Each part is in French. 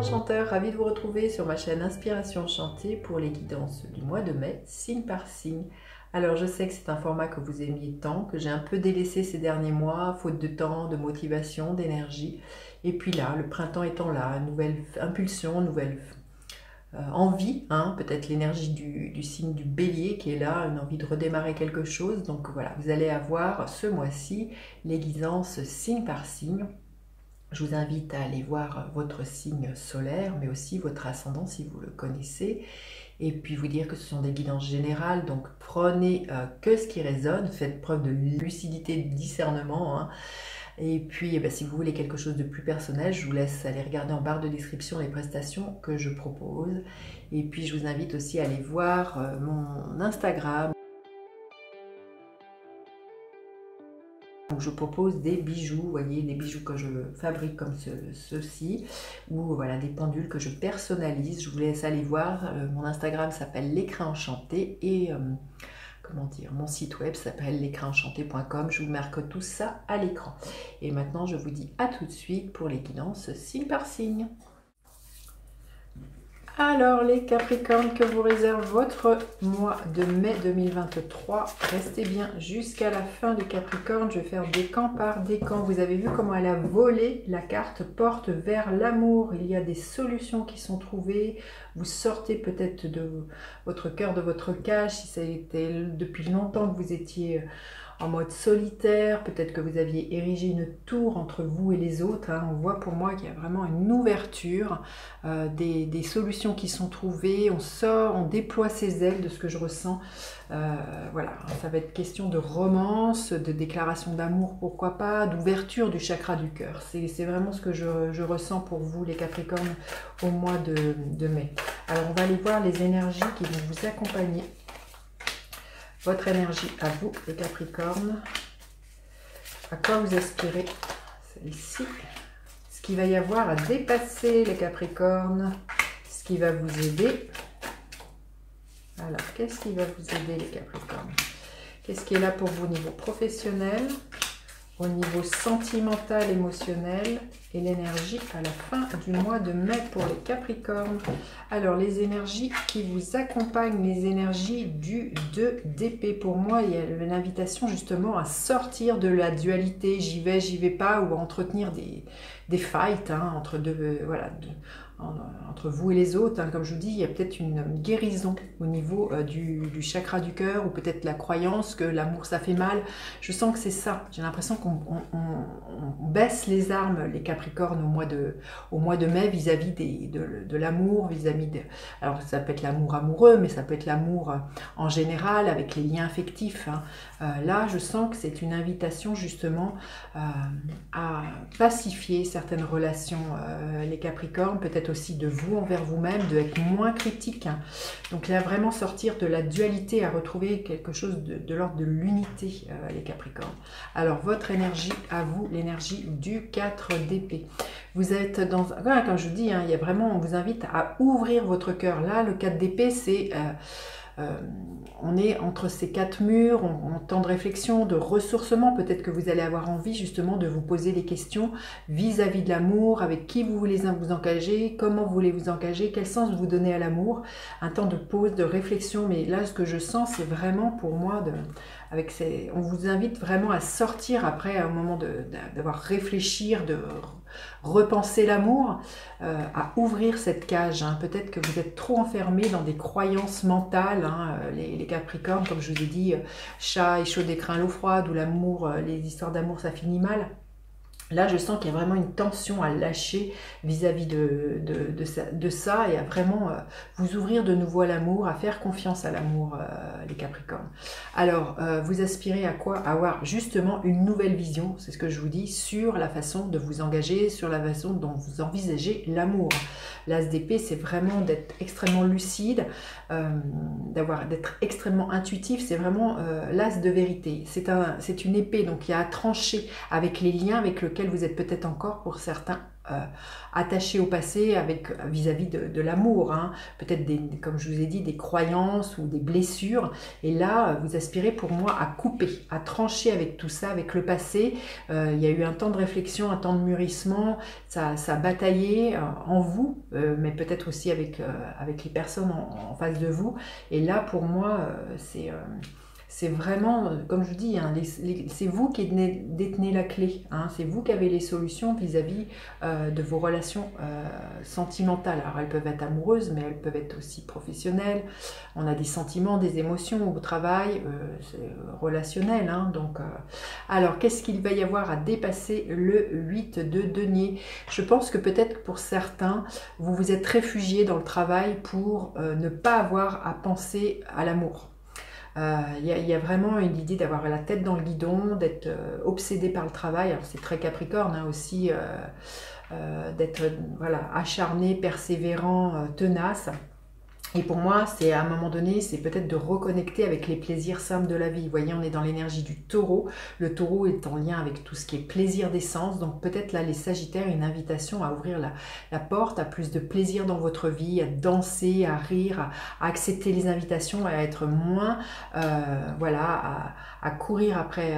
enchanteur, ravi de vous retrouver sur ma chaîne Inspiration Enchantée pour les guidances du mois de mai, signe par signe. Alors je sais que c'est un format que vous aimiez tant, que j'ai un peu délaissé ces derniers mois, faute de temps, de motivation, d'énergie. Et puis là, le printemps étant là, nouvelle impulsion, nouvelle envie, hein, peut-être l'énergie du signe du bélier qui est là, une envie de redémarrer quelque chose. Donc voilà, vous allez avoir ce mois-ci les guidances signe par signe. Je vous invite à aller voir votre signe solaire, mais aussi votre ascendant si vous le connaissez. Et puis vous dire que ce sont des guidances générales, donc prenez que ce qui résonne, faites preuve de lucidité, de discernement. Hein. Et puis si vous voulez quelque chose de plus personnel, je vous laisse aller regarder en barre de description les prestations que je propose. Et puis je vous invite aussi à aller voir mon Instagram. Donc je propose des bijoux, vous voyez, des bijoux que je fabrique comme ceux-ci, ou voilà, des pendules que je personnalise. Je vous laisse aller voir. Mon Instagram s'appelle l'écrin enchanté et comment dire, mon site web s'appelle l'écrinenchanté.com. Je vous marque tout ça à l'écran. Et maintenant, je vous dis à tout de suite pour les guidances signe par signe. Alors les Capricornes, que vous réserve votre mois de mai 2023. Restez bien jusqu'à la fin du Capricorne. Je vais faire décan par décan. Vous avez vu comment elle a volé la carte porte vers l'amour. Il y a des solutions qui sont trouvées. Vous sortez peut-être de votre cœur, de votre cage. Si ça a été depuis longtemps que vous étiez en mode solitaire, peut-être que vous aviez érigé une tour entre vous et les autres. Hein. On voit pour moi qu'il y a vraiment une ouverture, des solutions qui sont trouvées. On sort, on déploie ses ailes de ce que je ressens. Voilà, ça va être question de romance, de déclaration d'amour, pourquoi pas, d'ouverture du chakra du cœur. C'est vraiment ce que je ressens pour vous, les Capricornes, au mois de mai. Alors, on va aller voir les énergies qui vont vous accompagner. Votre énergie à vous, les Capricornes. À quoi vous aspirez? Celle-ci. Ce qu'il va y avoir à dépasser, les Capricornes. Ce qui va vous aider. Alors, qu'est-ce qui va vous aider, les Capricornes? Qu'est-ce qui est là pour vous au niveau professionnel, au niveau sentimental, émotionnel et l'énergie à la fin du mois de mai pour les Capricornes. Alors, les énergies qui vous accompagnent, les énergies du 2 d'épée. Pour moi, il y a l'invitation justement à sortir de la dualité, j'y vais pas, ou à entretenir des fights hein, entre entre vous et les autres. Hein. Comme je vous dis, il y a peut-être une guérison au niveau du chakra du cœur, ou peut-être la croyance que l'amour ça fait mal. Je sens que c'est ça. J'ai l'impression qu'on baisse les armes, les Capricornes, au mois de mai vis-à-vis de l'amour, vis-à-vis de... Alors ça peut être l'amour amoureux, mais ça peut être l'amour en général, avec les liens affectifs. Hein. Là, je sens que c'est une invitation justement à pacifier certaines relations, les Capricornes, peut-être aussi de vous envers vous-même, de être moins critique. Hein. Donc là, vraiment sortir de la dualité, à retrouver quelque chose de l'ordre de l'unité, les Capricornes. Alors, votre énergie à vous, l'énergie du 4 d'épée. Vous êtes dans... Comme je vous dis, hein, il y a vraiment, on vous invite à ouvrir votre cœur. Là, le 4 d'épée, c'est... on est entre ces quatre murs, on temps de réflexion, de ressourcement. Peut-être que vous allez avoir envie justement de vous poser des questions vis-à-vis de l'amour, avec qui vous voulez vous engager, comment vous voulez vous engager, quel sens vous donnez à l'amour. Un temps de pause, de réflexion, mais là ce que je sens c'est vraiment pour moi, on vous invite vraiment à sortir après un moment d'avoir réfléchi, de repenser l'amour, à ouvrir cette cage. Hein. Peut-être que vous êtes trop enfermé dans des croyances mentales, hein, les Capricornes, comme je vous ai dit, chat et chaud craint l'eau froide, ou l'amour, les histoires d'amour ça finit mal. Là, je sens qu'il y a vraiment une tension à lâcher vis-à-vis de ça, et à vraiment vous ouvrir de nouveau à l'amour, à faire confiance à l'amour, les Capricornes. Alors, vous aspirez à quoi? À avoir justement une nouvelle vision, c'est ce que je vous dis, sur la façon de vous engager, sur la façon dont vous envisagez l'amour. L'As d'épée, c'est vraiment d'être extrêmement lucide, d'être extrêmement intuitif, c'est vraiment l'As de vérité. C'est une épée, donc il y a à trancher avec les liens avec lesquels vous êtes peut-être encore pour certains attaché au passé avec vis-à-vis de l'amour, hein. Peut-être, comme je vous ai dit, des croyances ou des blessures. Et là, vous aspirez pour moi à couper, à trancher avec tout ça, avec le passé. Il y a eu un temps de réflexion, un temps de mûrissement, ça a bataillé en vous, mais peut-être aussi avec les personnes en face de vous. Et là, pour moi, c'est vraiment, comme je vous dis, hein, c'est vous qui détenez la clé, hein, c'est vous qui avez les solutions vis-à-vis de vos relations sentimentales. Alors elles peuvent être amoureuses, mais elles peuvent être aussi professionnelles. On a des sentiments, des émotions au travail, c'est relationnel. Hein, donc, alors, qu'est-ce qu'il va y avoir à dépasser le 8 de denier? Je pense que peut-être pour certains, vous vous êtes réfugiés dans le travail pour ne pas avoir à penser à l'amour. Il y a vraiment une idée d'avoir la tête dans le guidon, d'être obsédé par le travail. Alors c'est très Capricorne hein, aussi, d'être voilà, acharné, persévérant, tenace. Et pour moi, c'est à un moment donné, c'est peut-être de reconnecter avec les plaisirs simples de la vie. Vous voyez, on est dans l'énergie du taureau. Le taureau est en lien avec tout ce qui est plaisir d'essence. Donc peut-être là, les sagittaires, une invitation à ouvrir la porte, à plus de plaisir dans votre vie, à danser, à rire, à accepter les invitations, à être moins, voilà, à courir après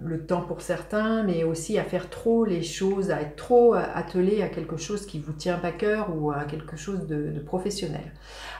le temps pour certains, mais aussi à faire trop les choses, à être trop attelé à quelque chose qui vous tient à cœur ou à quelque chose de professionnel.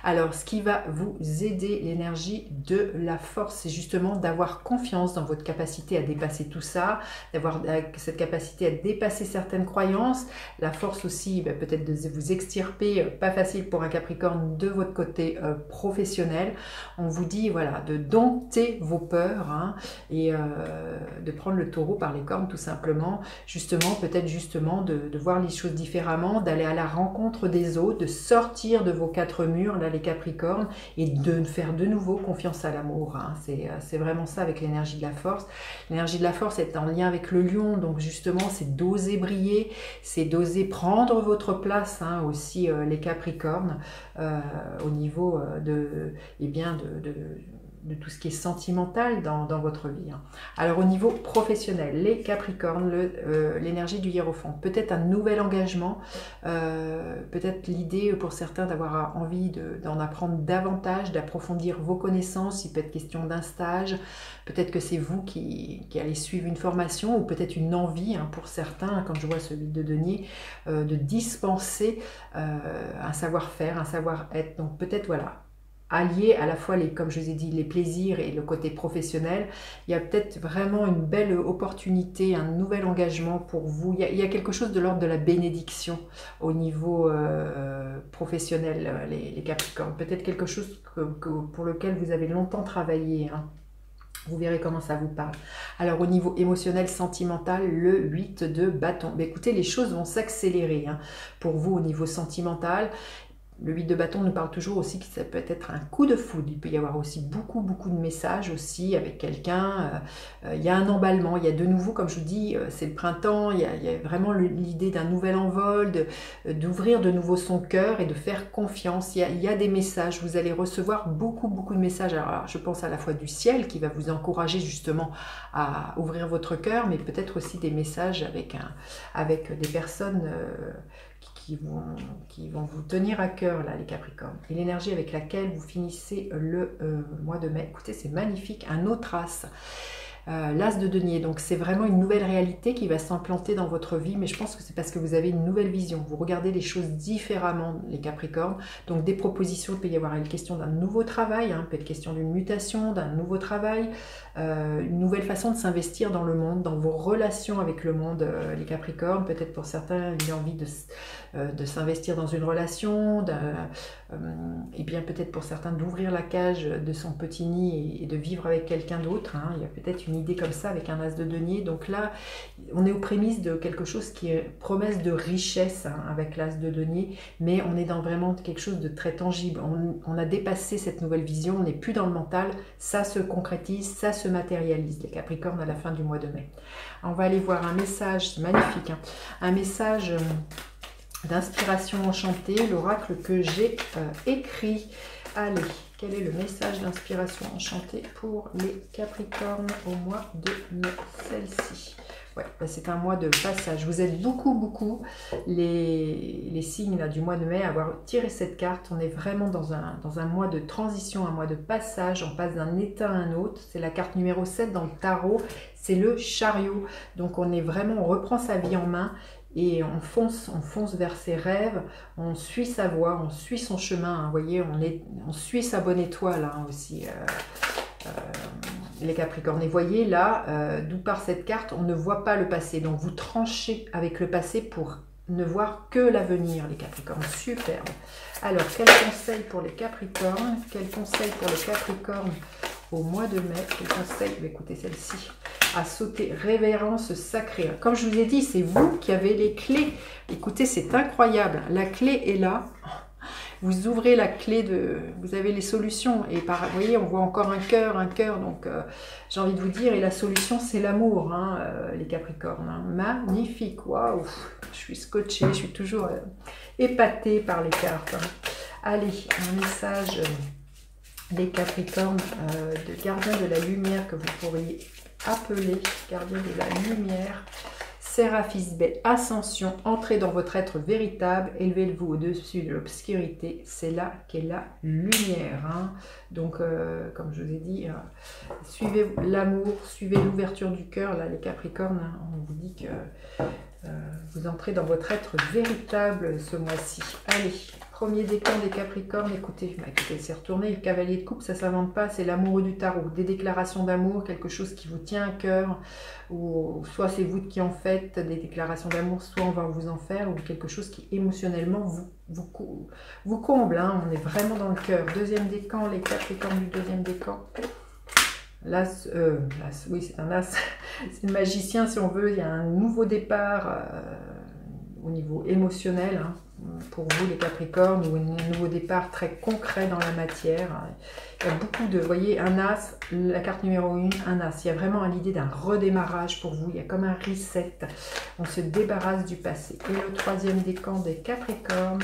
Alors, ce qui va vous aider, l'énergie de la force, c'est justement d'avoir confiance dans votre capacité à dépasser tout ça, d'avoir cette capacité à dépasser certaines croyances. La force aussi, peut-être de vous extirper, pas facile pour un Capricorne, de votre côté professionnel. On vous dit, voilà, de dompter vos peurs hein, et de prendre le taureau par les cornes tout simplement. Justement, peut-être justement de voir les choses différemment, d'aller à la rencontre des autres, de sortir de vos quatre murs, là les Capricornes, et de faire de nouveau confiance à l'amour. Hein. C'est vraiment ça avec l'énergie de la force. L'énergie de la force est en lien avec le lion, donc justement c'est d'oser briller, c'est d'oser prendre votre place hein, aussi les Capricornes au niveau de tout ce qui est sentimental dans votre vie. Hein. Alors au niveau professionnel, les Capricornes, l'énergie du Hiérophante, peut-être un nouvel engagement, peut-être l'idée pour certains d'avoir envie d'en apprendre davantage, d'approfondir vos connaissances, il peut être question d'un stage, peut-être que c'est vous qui allez suivre une formation ou peut-être une envie hein, pour certains, quand je vois ce 8 de denier, de dispenser un savoir-faire, un savoir-être. Donc peut-être voilà, allier à la fois, comme je vous ai dit, les plaisirs et le côté professionnel. Il y a peut-être vraiment une belle opportunité, un nouvel engagement pour vous. Il y a quelque chose de l'ordre de la bénédiction au niveau professionnel, les Capricornes. Peut-être quelque chose pour lequel vous avez longtemps travaillé. Hein. Vous verrez comment ça vous parle. Alors au niveau émotionnel, sentimental, le 8 de bâton. Mais écoutez, les choses vont s'accélérer hein, pour vous au niveau sentimental. Le 8 de bâton nous parle toujours aussi que ça peut être un coup de foudre. Il peut y avoir aussi beaucoup de messages aussi avec quelqu'un. Il y a un emballement, il y a de nouveau, comme je vous dis, c'est le printemps, il y a vraiment l'idée d'un nouvel envol, d'ouvrir de nouveau son cœur et de faire confiance. Il y a des messages, vous allez recevoir beaucoup de messages. Alors, je pense à la fois du ciel qui va vous encourager justement à ouvrir votre cœur, mais peut-être aussi des messages avec des personnes qui vont vous tenir à cœur, là, les Capricornes. Et l'énergie avec laquelle vous finissez le mois de mai. Écoutez, c'est magnifique. Un autre as. L'as de denier, donc c'est vraiment une nouvelle réalité qui va s'implanter dans votre vie, mais je pense que c'est parce que vous avez une nouvelle vision, vous regardez les choses différemment, les Capricornes, donc des propositions, il peut y avoir une question d'un nouveau travail, hein, peut être question d'une mutation, d'un nouveau travail, une nouvelle façon de s'investir dans le monde, dans vos relations avec le monde, les Capricornes, peut-être pour certains, une envie de s'investir dans une relation, et bien peut-être pour certains d'ouvrir la cage de son petit nid et de vivre avec quelqu'un d'autre, hein. Il y a peut-être une idée comme ça avec un as de denier, donc là on est aux prémices de quelque chose qui est promesse de richesse hein, avec l'as de denier, mais on est dans vraiment quelque chose de très tangible, on a dépassé cette nouvelle vision, on n'est plus dans le mental, ça se concrétise, ça se matérialise, les Capricornes à la fin du mois de mai. On va aller voir un message magnifique, hein, un message d'inspiration enchantée, l'oracle que j'ai écrit. Allez, quel est le message d'inspiration enchantée pour les Capricornes au mois de mai? Celle-ci. Ouais, bah, c'est un mois de passage. Vous êtes beaucoup, les signes là, du mois de mai, à avoir tiré cette carte. On est vraiment dans un mois de transition, un mois de passage. On passe d'un état à un autre. C'est la carte numéro 7 dans le tarot. C'est le chariot. Donc on est vraiment, on reprend sa vie en main. Et on fonce vers ses rêves, on suit sa voie, on suit son chemin. Hein, vous voyez, on suit sa bonne étoile hein, aussi. Les Capricornes. Et voyez là, d'où part cette carte, on ne voit pas le passé. Donc vous tranchez avec le passé pour ne voir que l'avenir, les Capricornes. Superbe. Alors, quel conseil pour les Capricornes? Quel conseil pour les Capricornes au mois de mai? Quel conseil? Écoutez celle-ci. À sauter, révérence sacrée. Comme je vous ai dit, c'est vous qui avez les clés. Écoutez, c'est incroyable. La clé est là. Vous ouvrez la clé de... Vous avez les solutions. Et vous voyez, on voit encore un cœur. Donc, j'ai envie de vous dire, et la solution, c'est l'amour, hein, les Capricornes. Hein. Magnifique. Waouh. Je suis scotchée. Je suis toujours épatée par les cartes. Hein. Allez, un message des Capricornes de gardien de la lumière que vous pourriez appeler gardien de la lumière. Séraphis B, ascension, entrez dans votre être véritable, élevez-vous au-dessus de l'obscurité, c'est là qu'est la lumière. Hein. Donc, comme je vous ai dit, suivez l'amour, suivez l'ouverture du cœur. Là, les Capricornes, hein, on vous dit que vous entrez dans votre être véritable ce mois-ci. Allez, premier décan des Capricornes, écoutez, c'est retourné, le cavalier de coupe, ça ne s'invente pas, c'est l'amoureux du tarot. Des déclarations d'amour, quelque chose qui vous tient à cœur, ou soit c'est vous qui en faites des déclarations d'amour, soit on va vous en faire, ou quelque chose qui émotionnellement vous comble. Hein. On est vraiment dans le cœur. Deuxième décan, les Capricornes du deuxième décan. L'as, oui, c'est un as, c'est le magicien si on veut. Il y a un nouveau départ au niveau émotionnel hein, pour vous les Capricornes, ou un nouveau départ très concret dans la matière. Il y a beaucoup de, vous voyez, un as, la carte numéro 1, un as. Il y a vraiment l'idée d'un redémarrage pour vous. Il y a comme un reset. On se débarrasse du passé. Et le troisième décan des Capricornes.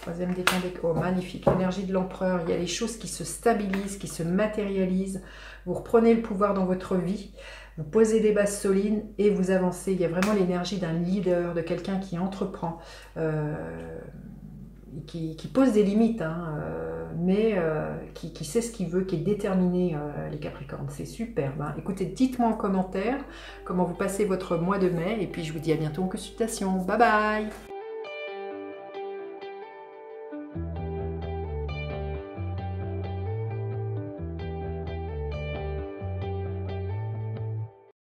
Troisième décan des... Oh, magnifique, l'énergie de l'empereur. Il y a les choses qui se stabilisent, qui se matérialisent. Vous reprenez le pouvoir dans votre vie. Vous posez des bases solides et vous avancez. Il y a vraiment l'énergie d'un leader, de quelqu'un qui entreprend, qui pose des limites, hein, mais qui sait ce qu'il veut, qui est déterminé, les Capricornes. C'est superbe. Hein. Écoutez, dites-moi en commentaire comment vous passez votre mois de mai. Et puis, je vous dis à bientôt en consultation. Bye bye!